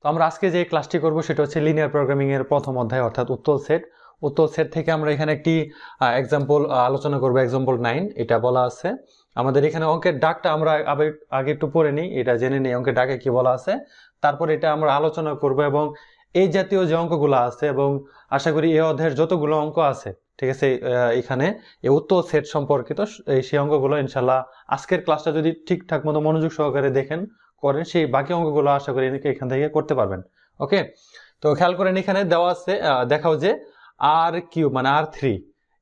তো আমরা আজকে যে ক্লাসটি করব সেটা হচ্ছে লিনিয়ার প্রোগ্রামিং এর প্রথম অধ্যায় অর্থাৎ উত্তর সেট থেকে আমরা এখানে একটি এক্সাম্পল আলোচনা করব এক্সাম্পল 9 এটা বলা আছে আমাদের এখানে অঙ্কের ডাকটা আমরা আগে একটু পড়ে নিই এটা জেনে নিই অঙ্কের ডাকে কি বলা আছে তারপর এটা আমরা আলোচনা করব এবং এই জাতীয় যে অঙ্কগুলো আছে এবং আশা করি এই অধ্যায়ের যতগুলো অঙ্ক আছে ঠিক আছে এখানে এই উত্তর সেট সম্পর্কিত সেই অঙ্কগুলো ইনশাআল্লাহ আজকের ক্লাসটা যদি ঠিকঠাক মতো মনোযোগ সহকারে দেখেন করেন সেই বাকি অঙ্কগুলো আশা করি এখান থেকে করতে পারবেন ওকে তো খেয়াল করেন এখানে দেওয়া আছে দেখাও যে আর কিউব মানে R3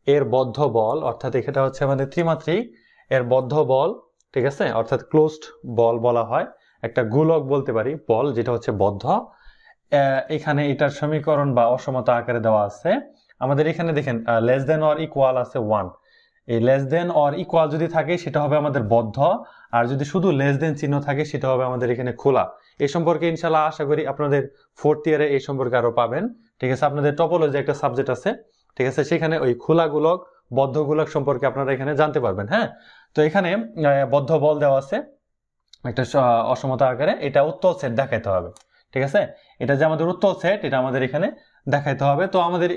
এর বদ্ধ বল অর্থাৎ এটা হচ্ছে আমাদের ত্রিমাত্রিক এর বদ্ধ বল ঠিক আছে অর্থাৎ ক্লোজড বল বলা হয় একটা গোলক বলতে পারি বল যেটা হচ্ছে বদ্ধ এখানে এটার সমীকরণ বা অসমতা আকারে দেওয়া আছে আমাদের এখানে দেখেন লেস দেন অর ইকুয়াল আছে 1 এই লেস দেন অর ইকুয়াল যদি থাকে সেটা হবে আমাদের বদ্ধ আর যদি শুধু লেস দেন চিহ্ন থাকে সেটা হবে আমাদের এখানে খোলা এই সম্পর্কে ইনশাআল্লাহ আশা করি আপনাদের 4th ইয়ারে এই সম্পর্কে আরো পাবেন ঠিক আছে আপনাদের টপোলজি একটা সাবজেক্ট আছে ঠিক আছে সেখানে ওই খোলা গোলক বদ্ধ গোলক সম্পর্কে আপনারা এখানে জানতে পারবেন হ্যাঁ তো এখানে বদ্ধ বল দেওয়া আছে একটা অসমতা আকারে এটা উত্তর সেট দেখাইতে হবে ঠিক আছে এটা যে আমাদের উত্তর সেট এটা আমাদের এখানে দেখাইতে হবে তো আমাদের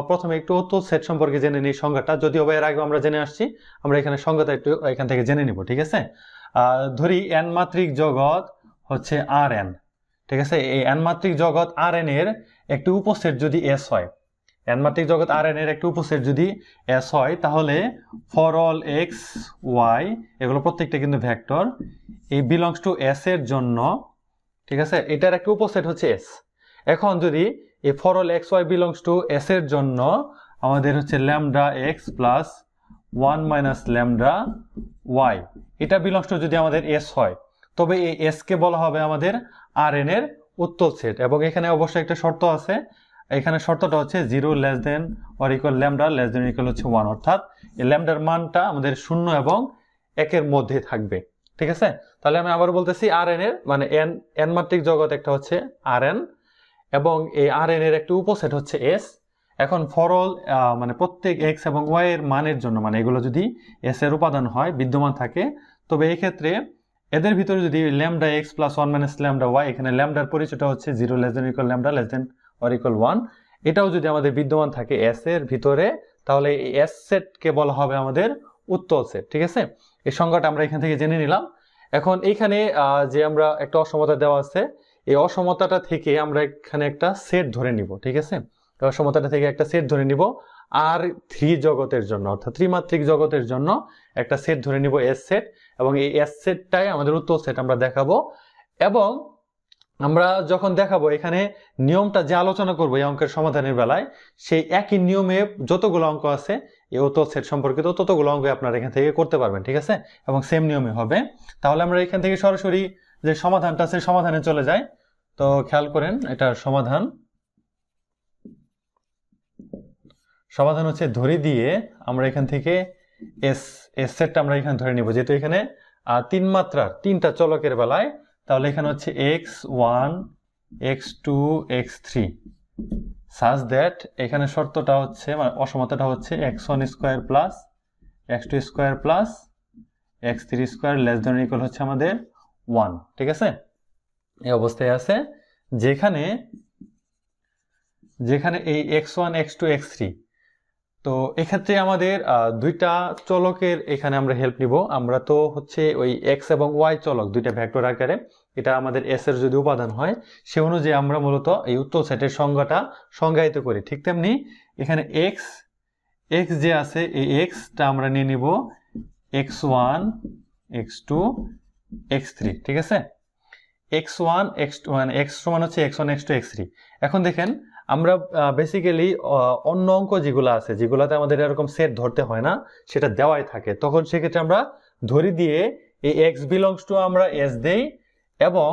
প্রথমে একটু উত্তর সেট সম্পর্কে জেনে নিই সংজ্ঞাটা যদিও এর আগে আমরা জেনে আসছি আমরা এখানে সংজ্ঞাটা একটু এখান থেকে জেনে নিব ঠিক আছে ধরি n মাত্রিক জগৎ হচ্ছে Rn ঠিক আছে এই n মাত্রিক জগৎ Rn এর একটি উপসেট যদি S হয় n মাত্রিক জগৎ Rn এর একটি উপসেট যদি S হয় তাহলে ফর অল x y এগুলো প্রত্যেকটা কিন্তু ভেক্টর এই বিলংস টু S এর জন্য ঠিক আছে এটার একটা উপসেট হচ্ছে S এখন যদি এই for all x y belongs to S এর জন্য আমাদের হচ্ছে lambda x plus 1 minus lambda y এটা বিলংস টু যদি আমাদের S হয় তবে এই S কে বলা হবে আমাদের Rn এর উত্তর সেট এবং এখানে অবশ্যই একটা শর্ত আছে এখানে শর্তটা হচ্ছে 0 less than or equal lambda less than equal হচ্ছে 1 অর্থাৎ এই ল্যামডার মানটা আমাদের 0 এবং 1 এর মধ্যে থাকবে ঠিক আছে তাহলে আমি আবার বলতেছি Rn এর মানে n মাত্রিক জগৎ একটা হচ্ছে Rn এবং এই Rn এর একটা উপসেট হচ্ছে S এখন ফর অল মানে প্রত্যেক x এবং y এর মানের জন্য মানে এগুলো যদি S এর উপাদান হয় বিদ্যমান থাকে তবে এই ক্ষেত্রে এদের ভিতরে যদি lambda x plus 1 minus lambda y এখানে ল্যামডার পরিচয়টা হচ্ছে 0 less than equal lambda less than or equal 1 এটাও যদি আমাদের বিদ্যমান থাকে S এর ভিতরে তাহলে এই S সেট কে বলা হবে আমাদের উত্তর সেট ঠিক আছে এই সংজ্ঞাটা আমরা এখান থেকে জেনে নিলাম এখন এইখানে যে আমরা একটা অসমতা দেওয়া আছে এই অসমতাটা থেকে আমরা এখানে একটা সেট ধরে নিব ঠিক আছে এই অসমতাটা থেকে একটা সেট ধরে নিব R3 জগতের জন্য অর্থাৎ ত্রিমাত্রিক জগতের জন্য একটা সেট ধরে নিব S সেট এবং এই S সেটটাই আমাদের উত্তর সেট আমরা দেখাবো এবং আমরা যখন দেখাবো এখানে নিয়মটা যে আলোচনা করব এই অঙ্কের সমাধানের বেলায় সেই একই নিয়মে যতগুলো অঙ্ক আছে এই উত্তর সেট সম্পর্কিত ততগুলো অঙ্ক আপনারা এখান থেকে করতে পারবেন ঠিক আছে এবং সেম নিয়মে হবে তাহলে আমরা এখান থেকে সরাসরি যে সমাধানটা আছে সমাধানে চলে যাই তো খেয়াল করেন এটার সমাধান হচ্ছে ধরে দিয়ে আমরা এখান থেকে S সেটটা আমরা এখানে ধরে নিব যেহেতু এখানে তিন মাত্রার তিনটা চলকের বেলায় তাহলে এখানে হচ্ছে x1 x2 x3 such that এখানে শর্তটা হচ্ছে মানে অসমতাটা হচ্ছে x1 square plus x2 square plus x3 square less than equal হচ্ছে আমাদের 1 ঠিক আছে এই অবস্থায় আছে যেখানে এই x1 x2 x3 তো এক্ষেত্রে আমাদের দুইটা চলকের এখানে আমরা হেল্প নিব আমরা তো হচ্ছে ওই x এবং y চলক দুইটা ভেক্টর আকারে এটা আমাদের S এর যদি উপাদান হয় সে অনুযায়ী আমরা মূলত এই উত্তর সেটের সংজ্ঞাটা সংজ্ঞায়িত করি ঠিক তেমনি এখানে x যে আছে এই x টা আমরা নিয়ে নিব x1 x2 x3 ঠিক আছে x1 x2 মানে x সমান হচ্ছে x1 x2 x3 এখন দেখেন আমরা বেসিক্যালি অন্য অঙ্ক যেগুলো আছে যেগুলোতে আমাদের এরকম সেট ধরতে হয় না সেটা দেওয়াই থাকে তখন সেক্ষেত্রে আমরা ধরি দিয়ে এই x বিলংস টু আমরা S দেই এবং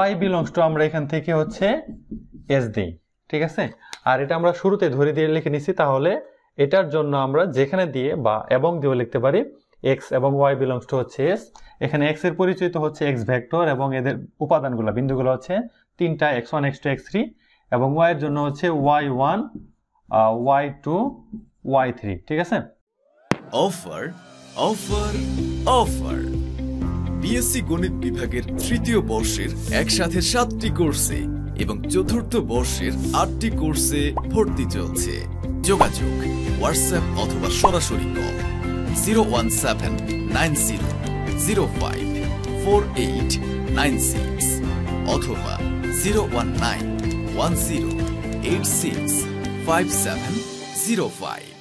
y বিলংস টু আমরা এখান থেকে হচ্ছে S দেই ঠিক আছে আর এটা আমরা শুরুতে ধরি দিয়ে লিখে নিছি তাহলে এটার জন্য আমরা যেখানে দিয়ে বা এবং দিয়েও লিখতে পারি x এবং y বিলংস টু হচ্ছে S এখানে x এর পরিচয় তো হচ্ছে x ভেক্টর এবং এদের উপাদানগুলো বিন্দুগুলো হচ্ছে তিনটা x1 x2 x3 এবং y এর জন্য হচ্ছে y1 y2 y3 ঠিক আছে অফার অফার অফার বিএসসি গণিত বিভাগের তৃতীয় বর্ষের একসাথে 7টি কোর্সে এবং চতুর্থ বর্ষের 8টি কোর্সে ভর্তি চলছে। যোগাযোগ হোয়াটসঅ্যাপ অথবা সরাসরি কল 01790504896 অথবা 01910865705।